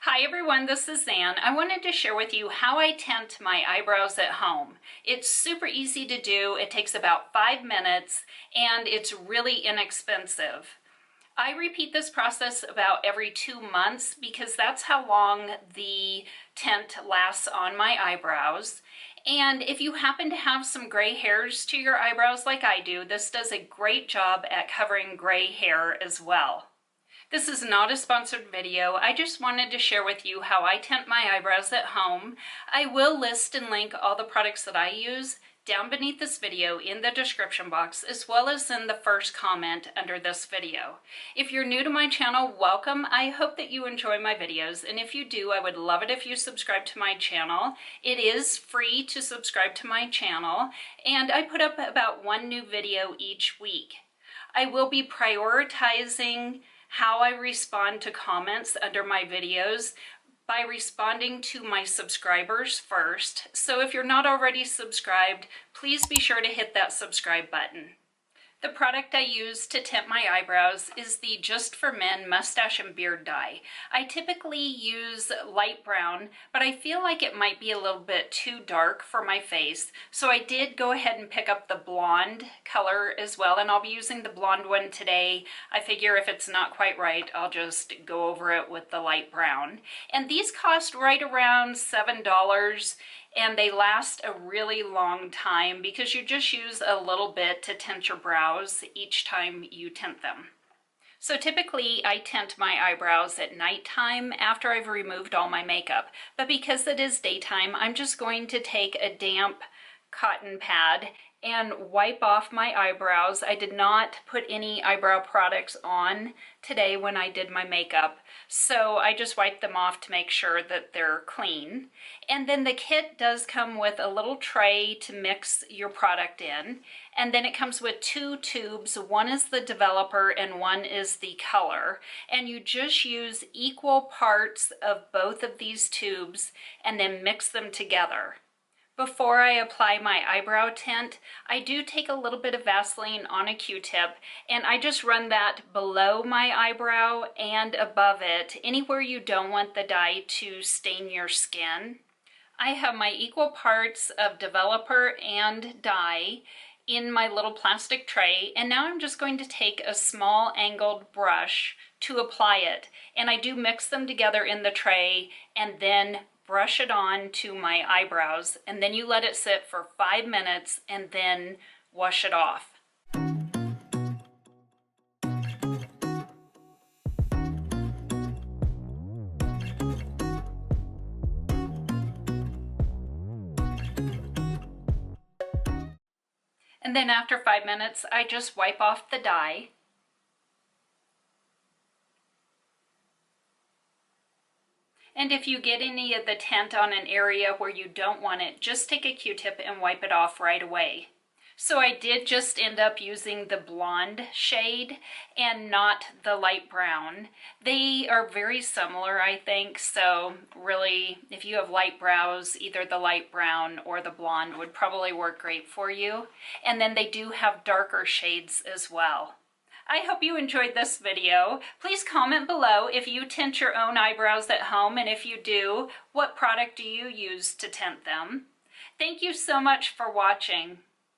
Hi everyone, this is Ann. I wanted to share with you how I tint my eyebrows at home. It's super easy to do, it takes about 5 minutes, and it's really inexpensive. I repeat this process about every 2 months because that's how long the tint lasts on my eyebrows. And if you happen to have some gray hairs to your eyebrows like I do, this does a great job at covering gray hair as well. This is not a sponsored video. I just wanted to share with you how I tint my eyebrows at home. I will list and link all the products that I use down beneath this video in the description box, as well as in the first comment under this video. If you're new to my channel, welcome. I hope that you enjoy my videos, and if you do, I would love it if you subscribe to my channel. It is free to subscribe to my channel, and I put up about 1 new video each week. I will be prioritizing how I respond to comments under my videos by responding to my subscribers first. So if you're not already subscribed, please be sure to hit that subscribe button. The product I use to tint my eyebrows is the Just for Men Mustache and Beard Dye. I typically use light brown, but I feel like it might be a little bit too dark for my face, so I did go ahead and pick up the blonde color as well, and I'll be using the blonde one today. I figure if it's not quite right, I'll just go over it with the light brown. And these cost right around $7. And they last a really long time because you just use a little bit to tint your brows each time you tint them. So typically I tint my eyebrows at nighttime after I've removed all my makeup, but because it is daytime, I'm just going to take a damp cotton pad and wipe off my eyebrows. I did not put any eyebrow products on today when I did my makeup, so I just wiped them off to make sure that they're clean. And then the kit does come with a little tray to mix your product in, and then it comes with 2 tubes. One is the developer and one is the color, and you just use equal parts of both of these tubes and then mix them together. Before I apply my eyebrow tint, I do take a little bit of Vaseline on a Q-tip, and I just run that below my eyebrow and above it, anywhere you don't want the dye to stain your skin. I have my equal parts of developer and dye in my little plastic tray, and now I'm just going to take a small angled brush to apply it. And I do mix them together in the tray and then brush it on to my eyebrows, and then you let it sit for 5 minutes and then wash it off. And then after 5 minutes, I just wipe off the dye. And if you get any of the tint on an area where you don't want it, just take a Q-tip and wipe it off right away. So I did just end up using the blonde shade and not the light brown. They are very similar, I think, so really if you have light brows, either the light brown or the blonde would probably work great for you. And then they do have darker shades as well. I hope you enjoyed this video. Please comment below if you tint your own eyebrows at home, and if you do, what product do you use to tint them? Thank you so much for watching.